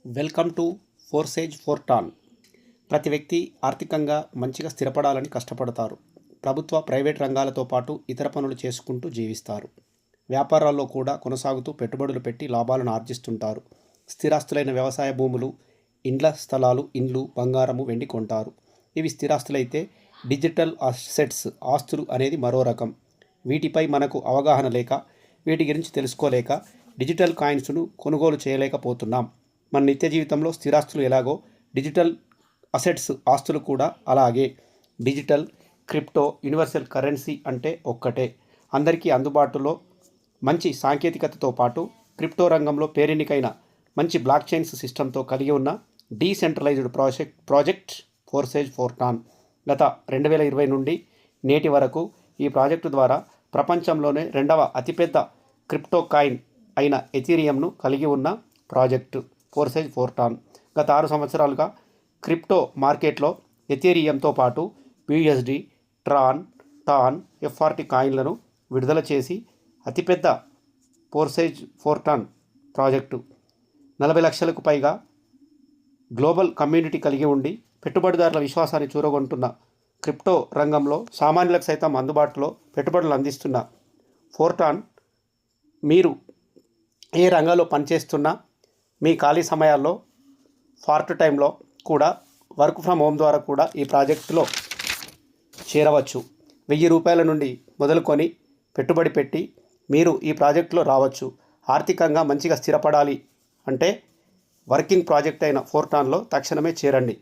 Welcome to ఫోర్సేజ్ ఫోర్టాన్. ప్రతి వ్యక్తి ఆర్థికంగా మంచిగా స్థిరపడాలని కష్టపడతారు. ప్రభుత్వ ప్రైవేట్ రంగాలతో పాటు ఇతర పనులు చేసుకుంటూ జీవిస్తారు. వ్యాపారాల్లో కూడా కొనసాగుతూ పెట్టుబడులు పెట్టి లాభాలను ఆర్జిస్తుంటారు. స్థిరాస్తులైన వ్యవసాయ భూములు, ఇండ్ల స్థలాలు, ఇండ్లు, బంగారము, వెండి కొంటారు. ఇవి స్థిరాస్తులైతే డిజిటల్ అసెట్స్ ఆస్తులు అనేది మరో రకం. వీటిపై మనకు అవగాహన లేక, వీటి గురించి తెలుసుకోలేక డిజిటల్ కాయిన్స్ను కొనుగోలు చేయలేకపోతున్నాం. మన నిత్య జీవితంలో స్థిరాస్తులు ఎలాగో డిజిటల్ అసెట్స్ ఆస్తులు కూడా అలాగే. డిజిటల్, క్రిప్టో, యూనివర్సల్ కరెన్సీ అంటే ఒక్కటే. అందరికీ అందుబాటులో మంచి సాంకేతికతతో పాటు క్రిప్టో రంగంలో పేరెన్నికైన మంచి బ్లాక్ చైన్స్ సిస్టంతో కలిగి ఉన్న డీసెంట్రలైజ్డ్ ప్రాజెక్ట్ ఫోర్సేజ్ ఫోర్టాన్. గత 2020 నుండి నేటి వరకు ఈ ప్రాజెక్టు ద్వారా ప్రపంచంలోనే రెండవ అతిపెద్ద క్రిప్టో కాయిన్ అయిన ఎథీరియంను కలిగి ఉన్న ప్రాజెక్టు ఫోర్సేజ్ ఫోర్టాన్. గత 6 సంవత్సరాలుగా క్రిప్టో మార్కెట్లో ఎథీరియంతో పాటు యూఎస్డి, ట్రాన్, టాన్, ఎఫ్ఆర్టీ కాయిన్లను విడుదల చేసి అతిపెద్ద ఫోర్సేజ్ ఫోర్టాన్ ప్రాజెక్టు 40 లక్షలకు పైగా గ్లోబల్ కమ్యూనిటీ కలిగి ఉండి పెట్టుబడిదారుల విశ్వాసాన్ని చూరగొంటున్న క్రిప్టో రంగంలో సామాన్యులకు సైతం అందుబాటులో పెట్టుబడులు అందిస్తున్న ఫోర్టాన్. మీరు ఏ రంగంలో పనిచేస్తున్నా మీ ఖాళీ సమయాల్లో, పార్ట్ టైంలో కూడా వర్క్ ఫ్రమ్ హోమ్ ద్వారా కూడా ఈ ప్రాజెక్టులో చేరవచ్చు. 1000 రూపాయల నుండి మొదలుకొని పెట్టుబడి పెట్టి మీరు ఈ ప్రాజెక్టులో రావచ్చు. ఆర్థికంగా మంచిగా స్థిరపడాలి అంటే వర్కింగ్ ప్రాజెక్ట్ అయిన ఫోర్టాన్లో తక్షణమే చేరండి.